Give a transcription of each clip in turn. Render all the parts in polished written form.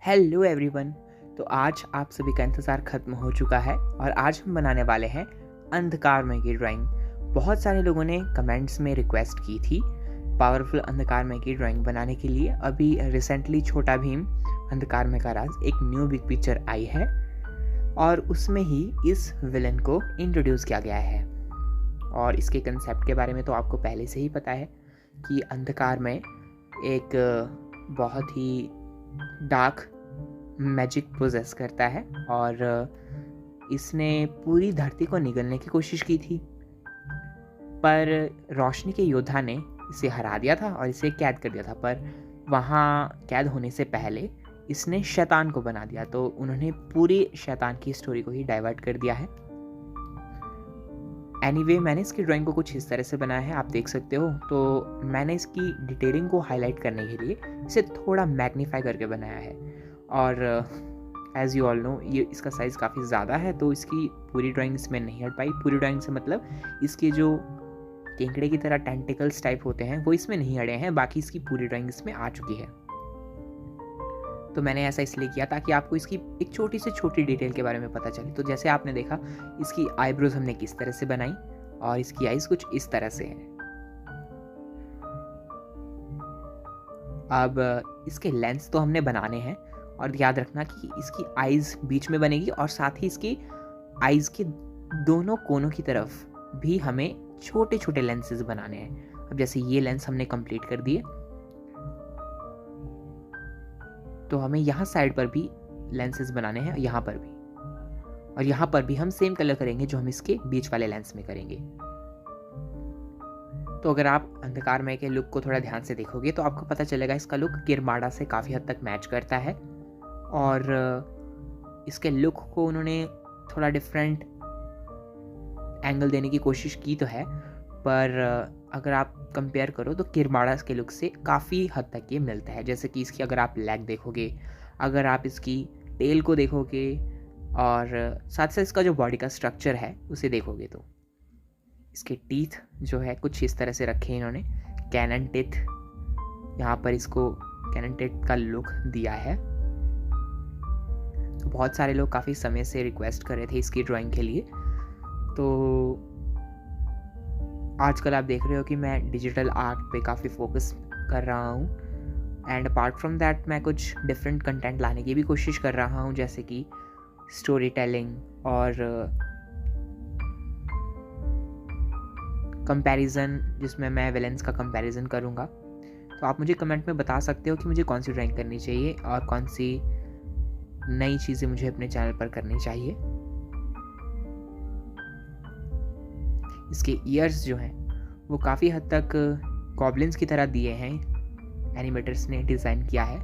Hello everyone. तो आज आप सभी का इंतज़ार ख़त्म हो चुका है और आज हम बनाने वाले हैं अंधकारमय की ड्राइंग। बहुत सारे लोगों ने कमेंट्स में रिक्वेस्ट की थी पावरफुल अंधकारमय की ड्राइंग बनाने के लिए। अभी रिसेंटली छोटा भीम अंधकारमय का राज एक न्यू बिग पिक्चर आई है और उसमें ही इस विलन को इंट्रोड्यूस किया गया है। और इसके कंसेप्ट के बारे में तो आपको पहले से ही पता है कि अंधकारमय एक बहुत ही डार्क मैजिक पोजेस करता है और इसने पूरी धरती को निगलने की कोशिश की थी, पर रोशनी के योद्धा ने इसे हरा दिया था और इसे कैद कर दिया था। पर वहाँ कैद होने से पहले इसने शैतान को बना दिया, तो उन्होंने पूरी शैतान की स्टोरी को ही डाइवर्ट कर दिया है। एनीवे, मैंने इसकी ड्राइंग को कुछ इस तरह से बनाया है, आप देख सकते हो। तो मैंने इसकी डिटेलिंग को हाईलाइट करने के लिए इसे थोड़ा मैग्नीफाई करके बनाया है। और एज़ यू ऑल नो, ये इसका साइज़ काफ़ी ज़्यादा है, तो इसकी पूरी ड्राइंग इसमें नहीं हट पाई। पूरी ड्राइंग से मतलब इसके जो केंकड़े की तरह टेंटिकल्स टाइप होते हैं वो इसमें नहीं अड़े हैं, बाकी इसकी पूरी ड्राइंग इसमें आ चुकी है। तो मैंने ऐसा इसलिए किया ताकि आपको इसकी एक छोटी से छोटी डिटेल के बारे में पता चले। तो जैसे आपने देखा, इसकी आईब्रोज हमने किस तरह से बनाई और इसकी आईज कुछ इस तरह से है। अब इसके लेंस तो हमने बनाने हैं और याद रखना कि इसकी आईज बीच में बनेगी और साथ ही इसकी आईज के दोनों कोनों की तरफ भी हमें छोटे छोटे लेंसेज बनाने हैं। अब जैसे ये लेंस हमने कंप्लीट कर दिए, तो हमें यहाँ साइड पर भी लेंसेज बनाने हैं, यहाँ पर भी, और यहाँ पर भी हम सेम कलर करेंगे जो हम इसके बीच वाले लेंस में करेंगे। तो अगर आप अंधकारमय के लुक को थोड़ा ध्यान से देखोगे तो आपको पता चलेगा इसका लुक किरमाड़ा से काफ़ी हद तक मैच करता है। और इसके लुक को उन्होंने थोड़ा डिफरेंट एंगल देने की कोशिश की तो है, पर अगर आप कंपेयर करो तो किरमाड़ा के लुक से काफ़ी हद तक ये मिलता है। जैसे कि इसकी अगर आप लेग देखोगे, अगर आप इसकी टेल को देखोगे और साथ साथ इसका जो बॉडी का स्ट्रक्चर है उसे देखोगे, तो इसके टीथ जो है कुछ इस तरह से रखे इन्होंने, कैनन टीथ। यहाँ पर इसको कैनन टीथ का लुक दिया है। तो बहुत सारे लोग काफ़ी समय से रिक्वेस्ट कर रहे थे इसकी ड्राइंग के लिए। तो आजकल आप देख रहे हो कि मैं डिजिटल आर्ट पे काफ़ी फोकस कर रहा हूँ एंड अपार्ट फ्रॉम दैट मैं कुछ डिफरेंट कंटेंट लाने की भी कोशिश कर रहा हूँ, जैसे कि स्टोरी टेलिंग और कंपैरिजन, जिसमें मैं विलेंस का कंपैरिजन करूँगा। तो आप मुझे कमेंट में बता सकते हो कि मुझे कौन सी ड्राइंग करनी चाहिए और कौन सी नई चीज़ें मुझे अपने चैनल पर करनी चाहिए। इसके ईयर्स जो हैं वो काफ़ी हद तक गॉब्लिन्स की तरह दिए हैं, एनिमेटर्स ने डिज़ाइन किया है।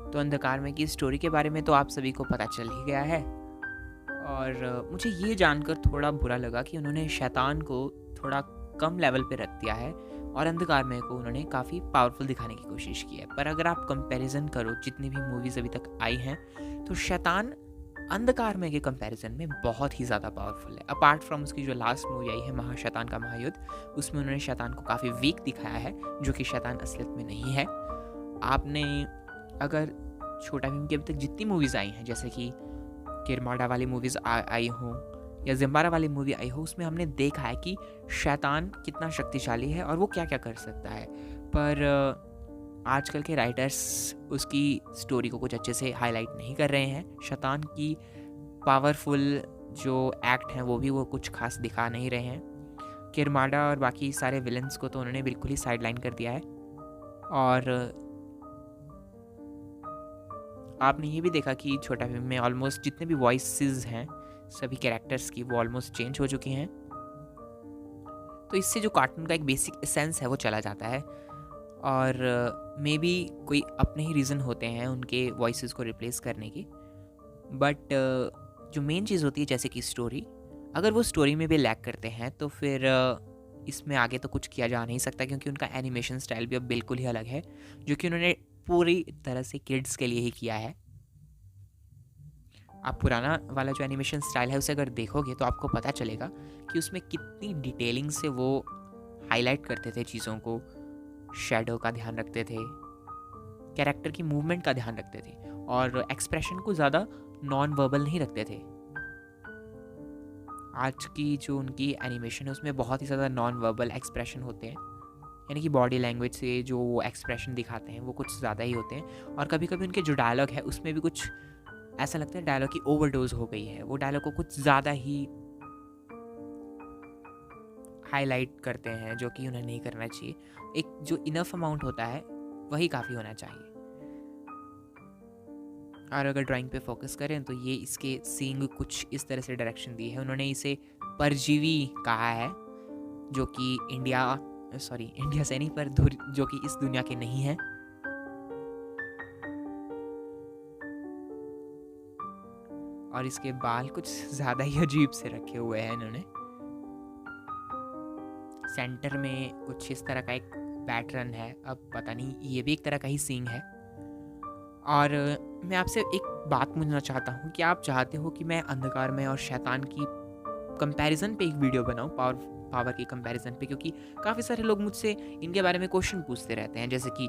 तो अंधकारमय की स्टोरी के बारे में तो आप सभी को पता चल ही गया है। और मुझे ये जानकर थोड़ा बुरा लगा कि उन्होंने शैतान को थोड़ा कम लेवल पे रख दिया है और अंधकारमय को उन्होंने काफ़ी पावरफुल दिखाने की कोशिश की है। पर अगर आप कंपैरिजन करो जितनी भी मूवीज़ अभी तक आई हैं, तो शैतान अंधकारमय के कंपैरिजन में बहुत ही ज़्यादा पावरफुल है। अपार्ट फ्रॉम उसकी जो लास्ट मूवी आई है महाशैतान का महायुद्ध, उसमें उन्होंने शैतान को काफ़ी वीक दिखाया है, जो कि शैतान असलियत में नहीं है। आपने अगर छोटा भीम की अभी तक जितनी मूवीज़ आई हैं, जैसे कि किरमाड़ा वाली मूवीज़ आई हों या जिम्बारा वाली मूवी आई हो, उसमें हमने देखा है कि शैतान कितना शक्तिशाली है और वो क्या क्या कर सकता है। पर आजकल के राइटर्स उसकी स्टोरी को कुछ अच्छे से हाईलाइट नहीं कर रहे हैं। शैतान की पावरफुल जो एक्ट हैं वो भी वो कुछ खास दिखा नहीं रहे हैं। किरमाड़ा और बाकी सारे विलन्स को तो उन्होंने बिल्कुल ही साइडलाइन कर दिया है। और आपने ये भी देखा कि छोटा भीम में ऑलमोस्ट जितने भी वॉइसेस हैं सभी कैरेक्टर्स की वो ऑलमोस्ट चेंज हो चुकी हैं। तो इससे जो कार्टून का एक बेसिक एसेंस है वो चला जाता है। और मे बी कोई अपने ही रीज़न होते हैं उनके वॉइसेस को रिप्लेस करने की, बट जो मेन चीज़ होती है जैसे कि स्टोरी, अगर वो स्टोरी में भी लैग करते हैं तो फिर इसमें आगे तो कुछ किया जा नहीं सकता, क्योंकि उनका एनिमेशन स्टाइल भी अब बिल्कुल ही अलग है, जो कि उन्होंने पूरी तरह से किड्स के लिए ही किया है। आप पुराना वाला जो एनिमेशन स्टाइल है उसे अगर देखोगे तो आपको पता चलेगा कि उसमें कितनी डिटेलिंग से वो हाईलाइट करते थे चीज़ों को, शैडो का ध्यान रखते थे, कैरेक्टर की मूवमेंट का ध्यान रखते थे और एक्सप्रेशन को ज़्यादा नॉन वर्बल नहीं रखते थे। आज की जो उनकी एनिमेशन है उसमें बहुत ही ज़्यादा नॉन वर्बल एक्सप्रेशन होते हैं, यानी कि बॉडी लैंग्वेज से जो वो एक्सप्रेशन दिखाते हैं वो कुछ ज़्यादा ही होते हैं। और कभी कभी उनके जो डायलॉग है उसमें भी कुछ ऐसा लगता है डायलॉग की ओवरडोज हो गई है, वो डायलॉग को कुछ ज़्यादा ही हाईलाइट करते हैं जो कि उन्हें नहीं करना चाहिए। एक जो इनफ अमाउंट होता है वही काफ़ी होना चाहिए। और अगर ड्राइंग पे फोकस करें तो ये इसके सींग कुछ इस तरह से डायरेक्शन दी है। उन्होंने इसे परजीवी कहा है, जो कि इंडिया से नहीं पर जो कि इस दुनिया के नहीं है। और इसके बाल कुछ ज़्यादा ही अजीब से रखे हुए हैं इन्होंने। सेंटर में कुछ इस तरह का एक पैटर्न है, अब पता नहीं ये भी एक तरह का ही सींग है। और मैं आपसे एक बात पूछना चाहता हूँ कि आप चाहते हो कि मैं अंधकार में और शैतान की कंपैरिजन पे एक वीडियो बनाऊँ, पावर की कंपैरिजन पे, क्योंकि काफ़ी सारे लोग मुझसे इनके बारे में क्वेश्चन पूछते रहते हैं, जैसे कि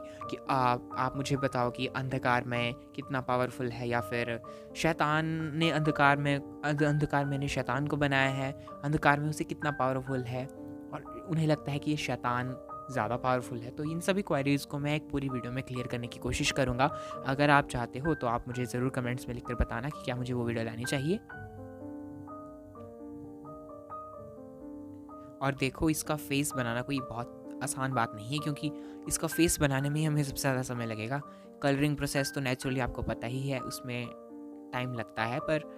आप मुझे बताओ कि अंधकार में कितना पावरफुल है, या फिर शैतान ने अंधकार में ने शैतान को बनाया है, अंधकार में उसे कितना पावरफुल है, और उन्हें लगता है कि ये शैतान ज़्यादा पावरफुल है। तो इन सभी क्वेरीज़ को मैं एक पूरी वीडियो में क्लियर करने की कोशिश करूँगा। अगर आप चाहते हो तो आप मुझे ज़रूर कमेंट्स में लिखकर बताना कि क्या मुझे वो वीडियो लानी चाहिए। और देखो, इसका फेस बनाना कोई बहुत आसान बात नहीं है, क्योंकि इसका फेस बनाने में ही हमें सबसे ज़्यादा समय लगेगा। कलरिंग प्रोसेस तो नेचुरली आपको पता ही है, उसमें टाइम लगता है, पर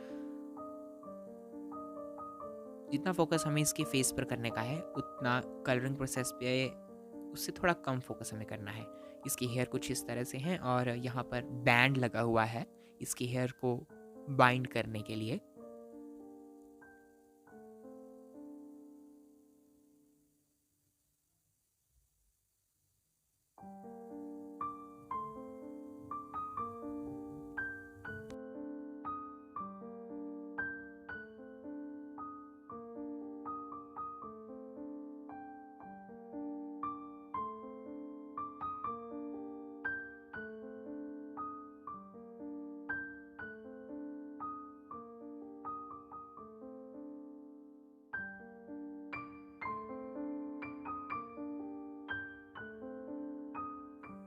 जितना फोकस हमें इसके फेस पर करने का है उतना कलरिंग प्रोसेस पे उससे थोड़ा कम फोकस हमें करना है। इसकी हेयर कुछ इस तरह से हैं और यहाँ पर बैंड लगा हुआ है इसकी हेयर को बाइंड करने के लिए।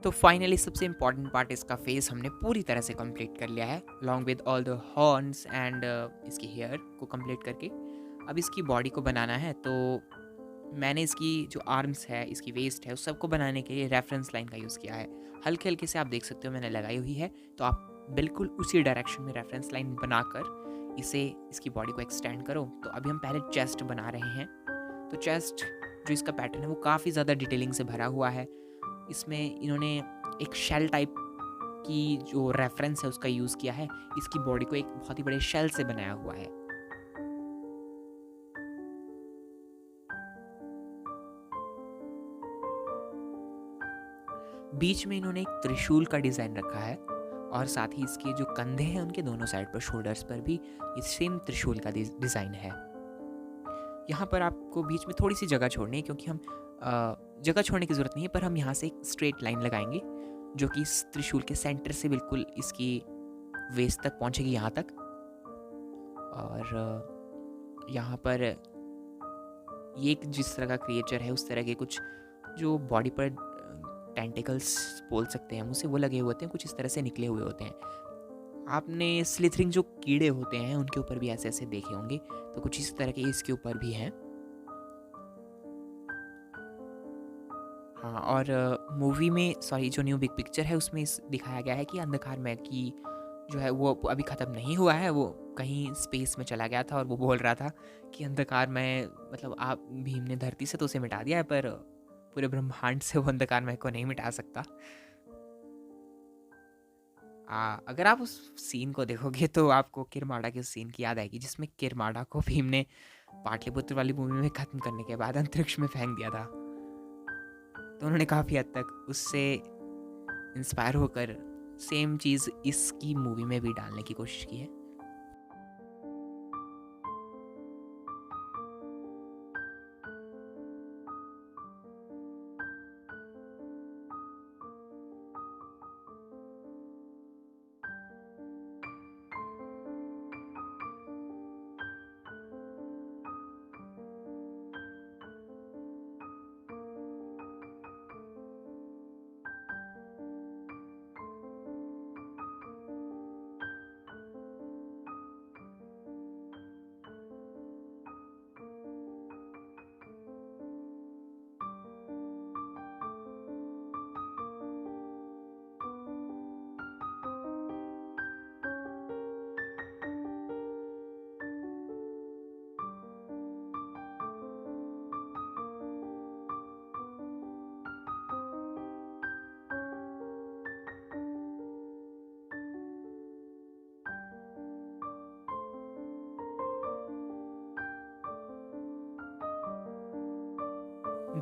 तो फाइनली सबसे इम्पॉर्टेंट पार्ट, इसका फेस हमने पूरी तरह से कंप्लीट कर लिया है, along with all the horns and इसकी हेयर को कंप्लीट करके। अब इसकी बॉडी को बनाना है, तो मैंने इसकी जो आर्म्स है, इसकी वेस्ट है, उस सबको बनाने के लिए रेफरेंस लाइन का यूज़ किया है। हल्के हल्के से आप देख सकते हो मैंने लगाई हुई है, तो आप बिल्कुल उसी डायरेक्शन में रेफरेंस लाइन बनाकर इसकी बॉडी को एक्सटेंड करो। तो अभी हम पहले चेस्ट बना रहे हैं। तो चेस्ट जो इसका पैटर्न है वो काफ़ी ज़्यादा डिटेलिंग से भरा हुआ है। इसमें इन्होंने एक शेल टाइप की जो रेफरेंस है उसका यूज़ किया है। इसकी बॉडी को एक बहुत ही बड़े शेल से बनाया हुआ है। बीच में इन्होंने एक त्रिशूल का डिज़ाइन रखा है, और साथ ही इसके जो कंधे हैं उनके दोनों साइड पर, शोल्डर्स पर भी इस सेम त्रिशूल का डिज़ाइन है। यहाँ पर आपको बीच में थोड़ी सी जगह छोड़नी है, क्योंकि हम जगह छोड़ने की ज़रूरत नहीं है, पर हम यहाँ से एक स्ट्रेट लाइन लगाएंगे जो कि इस त्रिशूल के सेंटर से बिल्कुल इसकी वेस्ट तक पहुँचेगी, यहाँ तक। और यहाँ पर ये एक जिस तरह का क्रिएचर है उस तरह के कुछ जो बॉडी पर टेंटिकल्स बोल सकते हैं हम उसे, वो लगे हुए होते हैं, कुछ इस तरह से निकले हुए होते हैं। आपने स्लिथरिंग जो कीड़े होते हैं उनके ऊपर भी ऐसे ऐसे देखे होंगे, तो कुछ इस तरह के इसके ऊपर भी हैं। हाँ, और मूवी में जो न्यू बिग पिक्चर है उसमें दिखाया गया है कि अंधकार में की जो है वो अभी ख़त्म नहीं हुआ है, वो कहीं स्पेस में चला गया था, और वो बोल रहा था कि अंधकार में मतलब आप भीम ने धरती से तो उसे मिटा दिया है, पर पूरे ब्रह्मांड से वो अंधकार में को नहीं मिटा सकता। अगर आप उस सीन को देखोगे तो आपको किरमाड़ा के उस सीन की याद आएगी जिसमें किरमाड़ा को भीम ने पाटलिपुत्र वाली मूवी में ख़त्म करने के बाद अंतरिक्ष में फेंक दिया था। तो उन्होंने काफ़ी हद तक उससे इंस्पायर होकर सेम चीज़ इसकी मूवी में भी डालने की कोशिश की है।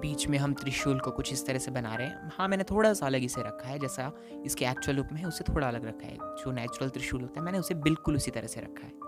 बीच में हम त्रिशूल को कुछ इस तरह से बना रहे हैं। हाँ, मैंने थोड़ा-सा अलग इसे रखा है, जैसा इसके एक्चुअल लुक में है उससे थोड़ा अलग रखा है। जो नेचुरल त्रिशूल होता है मैंने उसे बिल्कुल उसी तरह से रखा है।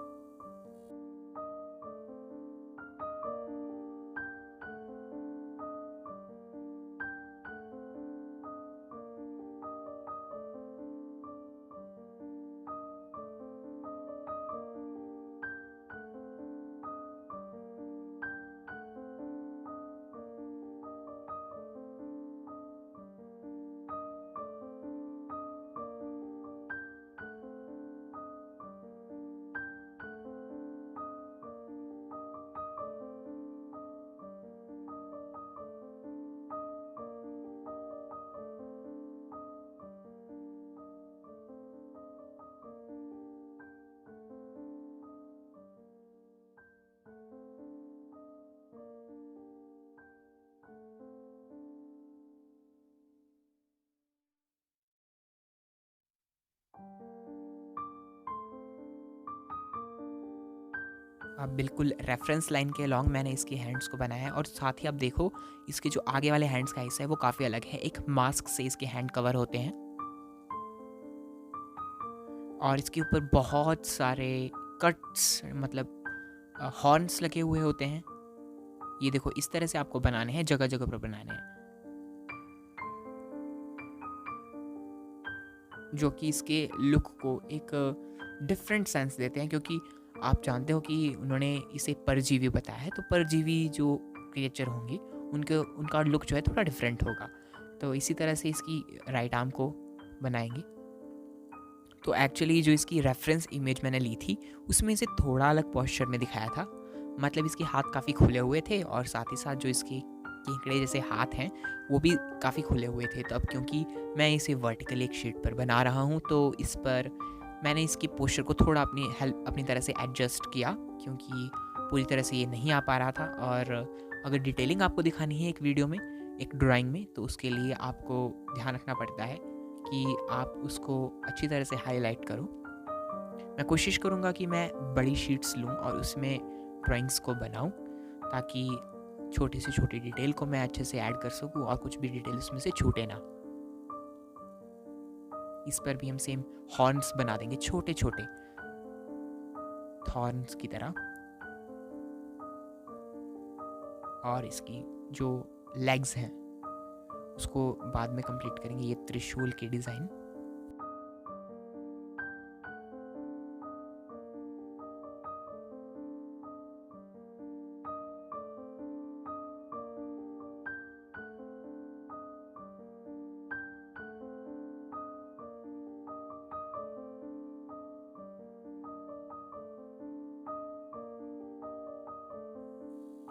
आप बिल्कुल रेफरेंस लाइन के अलोंग मैंने इसके हैंड्स को बनाया है, और साथ ही आप देखो इसके जो आगे वाले हैंड्स का हिस्सा है वो काफ़ी अलग है। एक मास्क से इसके हैंड कवर होते हैं और इसके ऊपर बहुत सारे कट्स, मतलब हॉर्न्स लगे हुए होते हैं। ये देखो इस तरह से आपको बनाने हैं, जगह जगह पर बनाने हैं, जो कि इसके लुक को एक डिफरेंट सेंस देते हैं। क्योंकि आप जानते हो कि उन्होंने इसे परजीवी बताया है, तो परजीवी जो क्रिएचर होंगे उनके उनका लुक जो है थोड़ा डिफरेंट होगा। तो इसी तरह से इसकी राइट आर्म को बनाएंगे। तो एक्चुअली जो इसकी रेफरेंस इमेज मैंने ली थी उसमें इसे थोड़ा अलग पोस्चर में दिखाया था। मतलब इसके हाथ काफ़ी खुले हुए थे और साथ ही साथ जो इसके केकड़े जैसे हाथ हैं वो भी काफ़ी खुले हुए थे। तो अब क्योंकि मैं इसे वर्टिकल एक शीट पर बना रहा हूँ तो इस पर मैंने इसकी पोस्चर को थोड़ा अपनी तरह से एडजस्ट किया, क्योंकि पूरी तरह से ये नहीं आ पा रहा था। और अगर डिटेलिंग आपको दिखानी है एक वीडियो में, एक ड्राइंग में, तो उसके लिए आपको ध्यान रखना पड़ता है कि आप उसको अच्छी तरह से हाईलाइट करो। मैं कोशिश करूँगा कि मैं बड़ी शीट्स लूँ और उसमें ड्राइंग्स को बनाऊँ, ताकि छोटी से छोटी डिटेल को मैं अच्छे से ऐड कर सकूँ और कुछ भी डिटेल उसमें से छूटे ना। इस पर भी हम सेम हॉर्न्स बना देंगे, छोटे छोटे हॉर्न्स की तरह। और इसकी जो लेग्स हैं उसको बाद में कंप्लीट करेंगे, ये त्रिशूल की डिज़ाइन।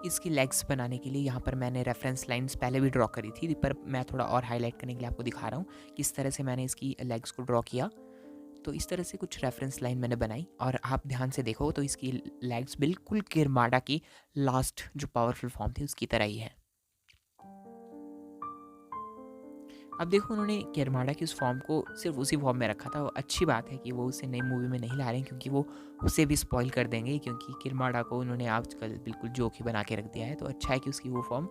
इसकी लेग्स बनाने के लिए यहाँ पर मैंने रेफरेंस लाइंस पहले भी ड्रॉ करी थी, पर मैं थोड़ा और हाईलाइट करने के लिए आपको दिखा रहा हूँ किस तरह से मैंने इसकी लेग्स को ड्रॉ किया। तो इस तरह से कुछ रेफरेंस लाइन मैंने बनाई और आप ध्यान से देखो तो इसकी लेग्स बिल्कुल किरमाडा की लास्ट जो पावरफुल फॉर्म थी उसकी तरह ही है। अब देखो उन्होंने किरमाडा की उस फॉर्म को सिर्फ उसी फॉर्म में रखा था। वो अच्छी बात है कि वो उसे नई मूवी में नहीं ला रहे हैं, क्योंकि वो उसे भी स्पॉइल कर देंगे, क्योंकि किरमाडा को उन्होंने आजकल बिल्कुल जोकी बना के रख दिया है। तो अच्छा है कि उसकी वो फॉर्म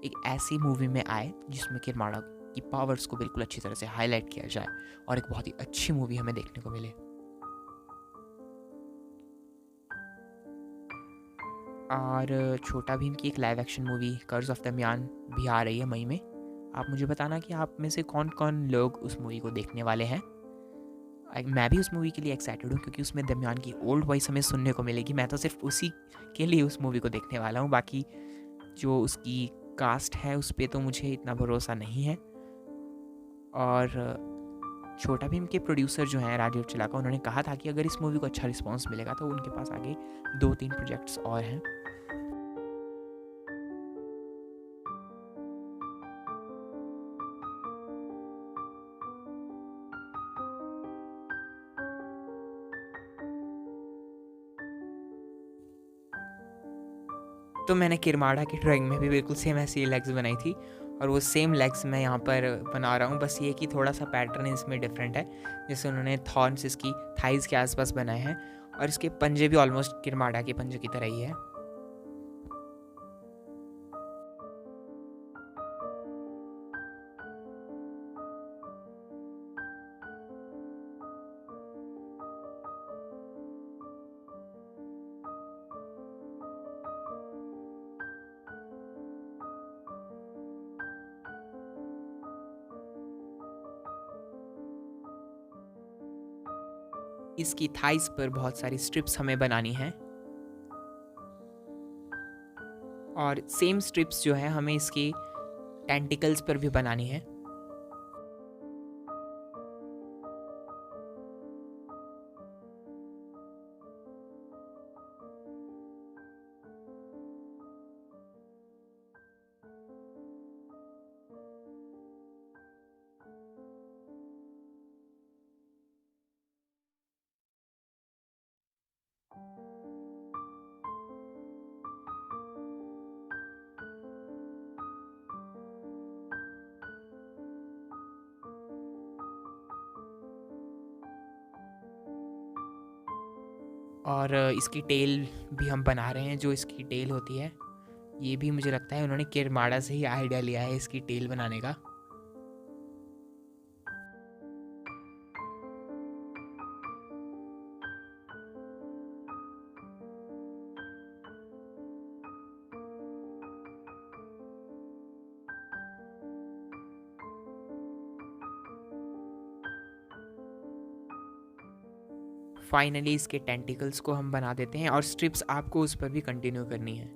एक ऐसी मूवी में आए जिसमें किरमाडा की पावर्स को बिल्कुल अच्छी तरह से हाईलाइट किया जाए और एक बहुत ही अच्छी मूवी हमें देखने को मिले। और छोटा भीम की एक लाइव एक्शन मूवी कर्ज ऑफ दमयान भी आ रही है मई में। आप मुझे बताना कि आप में से कौन कौन लोग उस मूवी को देखने वाले हैं। मैं भी उस मूवी के लिए एक्साइटेड हूँ, क्योंकि उसमें दमयान की ओल्ड वॉइस हमें सुनने को मिलेगी। मैं तो सिर्फ उसी के लिए उस मूवी को देखने वाला हूँ। बाकी जो उसकी कास्ट है उस पर तो मुझे इतना भरोसा नहीं है। और छोटा भीम के प्रोड्यूसर जो हैं राजीव चिलाका, उन्होंने कहा था कि अगर इस मूवी को अच्छा रिस्पॉन्स मिलेगा तो उनके पास आगे 2-3 प्रोजेक्ट्स और हैं। तो मैंने किरमाड़ा की ड्राइंग में भी बिल्कुल सेम ऐसी लेग्स बनाई थी और वो सेम लेग्स मैं यहाँ पर बना रहा हूँ। बस ये कि थोड़ा सा पैटर्न इसमें डिफरेंट है। जैसे उन्होंने थॉर्न्स इसकी थाइज़ के आसपास बनाए हैं और इसके पंजे भी ऑलमोस्ट किरमाड़ा के पंजे की तरह ही है। इसकी थाइस पर बहुत सारी स्ट्रिप्स हमें बनानी हैं और सेम स्ट्रिप्स जो है हमें इसकी टेंटिकल्स पर भी बनानी है। और इसकी टेल भी हम बना रहे हैं। जो इसकी टेल होती है, ये भी मुझे लगता है उन्होंने किरमाड़ा से ही आइडिया लिया है इसकी टेल बनाने का। फाइनली इसके टेंटिकल्स को हम बना देते हैं और स्ट्रिप्स आपको उस पर भी कंटिन्यू करनी है।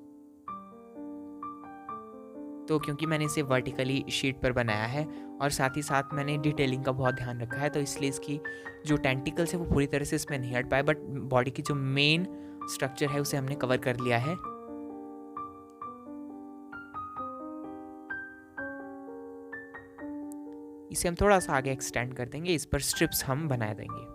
तो क्योंकि मैंने इसे वर्टिकली शीट पर बनाया है और साथ ही साथ मैंने डिटेलिंग का बहुत ध्यान रखा है, तो इसलिए इसकी जो टेंटिकल्स है वो पूरी तरह से इसमें नहीं हट पाए, बट बॉडी की जो मेन स्ट्रक्चर है उसे हमने कवर कर लिया है। इसे हम थोड़ा सा आगे एक्सटेंड कर देंगे, इस पर स्ट्रिप्स हम बना देंगे।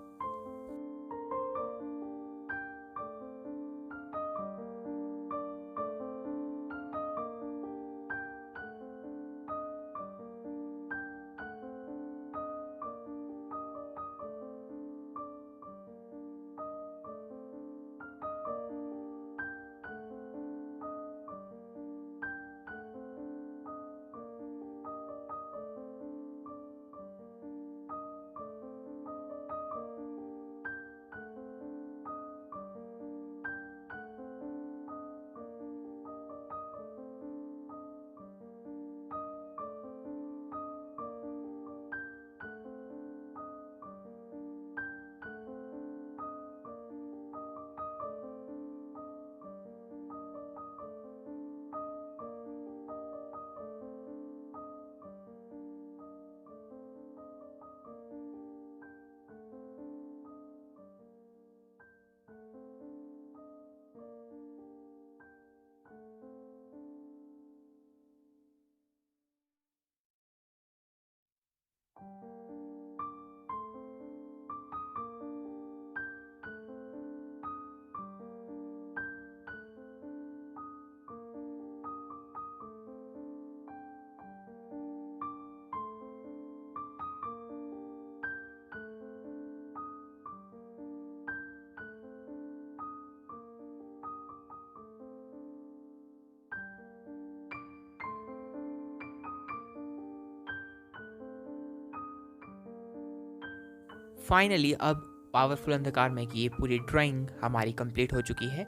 फाइनली अब पावरफुल अंधकार में की ये पूरी ड्राइंग हमारी कंप्लीट हो चुकी है।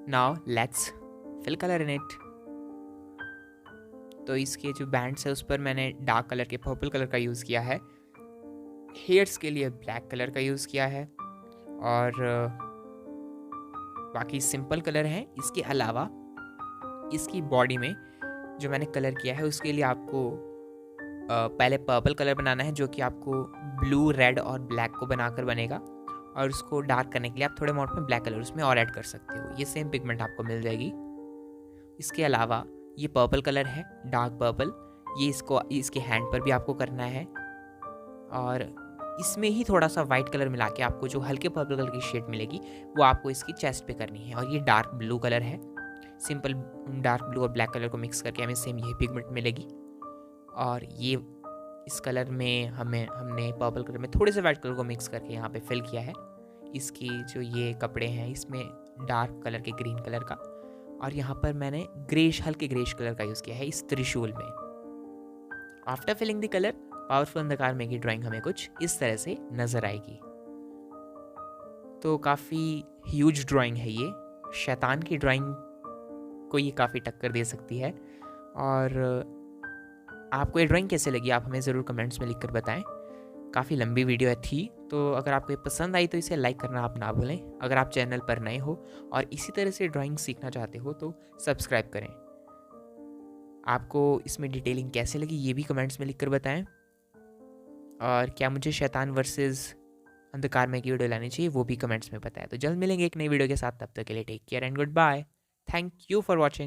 Now let's fill colour in it. तो इसके जो बैंड्स है उस पर मैंने डार्क कलर के पर्पल कलर का यूज़ किया है, हेयर्स के लिए ब्लैक कलर का यूज़ किया है और बाकी सिंपल कलर हैं। इसके अलावा इसकी बॉडी में जो मैंने कलर किया है उसके लिए आपको पहले पर्पल कलर बनाना है, जो कि आपको ब्लू, रेड और ब्लैक को बनाकर बनेगा, और उसको डार्क करने के लिए आप थोड़े अमाउंट में ब्लैक कलर उसमें और ऐड कर सकते हो। ये सेम पिगमेंट आपको मिल जाएगी। इसके अलावा ये पर्पल कलर है, डार्क पर्पल, ये इसको इसके हैंड पर भी आपको करना है और इसमें ही थोड़ा सा वाइट कलर मिला के आपको जो हल्के पर्पल कलर की शेड मिलेगी वो आपको इसकी चेस्ट पे करनी है। और ये डार्क ब्लू कलर है, सिंपल डार्क ब्लू और ब्लैक कलर को मिक्स करके हमें सेम यही पिगमेंट मिलेगी। और ये इस कलर में हमने पर्पल कलर में थोड़े से वाइट कलर को मिक्स करके यहाँ पे फिल किया है। इसकी जो ये कपड़े हैं इसमें डार्क कलर के ग्रीन कलर का, और यहाँ पर मैंने ग्रेश, हल्के ग्रेश कलर का यूज़ किया है इस त्रिशूल में। After filling the colour, powerful अंधकार में की ड्राइंग हमें कुछ इस तरह से नज़र आएगी। तो काफ़ी ह्यूज ड्राइंग है ये, शैतान की ड्राइंग को ये काफ़ी टक्कर दे सकती है। और आपको ये ड्राइंग कैसे लगी आप हमें ज़रूर कमेंट्स में लिखकर बताएं। काफ़ी लंबी वीडियो थी, तो अगर आपको ये पसंद आई तो इसे लाइक करना आप ना भूलें। अगर आप चैनल पर नए हो और इसी तरह से ड्राइंग सीखना चाहते हो तो सब्सक्राइब करें। आपको इसमें डिटेलिंग कैसे लगी ये भी कमेंट्स में लिख कर बताएं, और क्या मुझे शैतान वर्सेस अंधकार में की वीडियो लानी चाहिए वो भी कमेंट्स में बताएं। तो जल्द मिलेंगे एक नई वीडियो के साथ, तब तक के लिए take care and goodbye. Thank you for watching.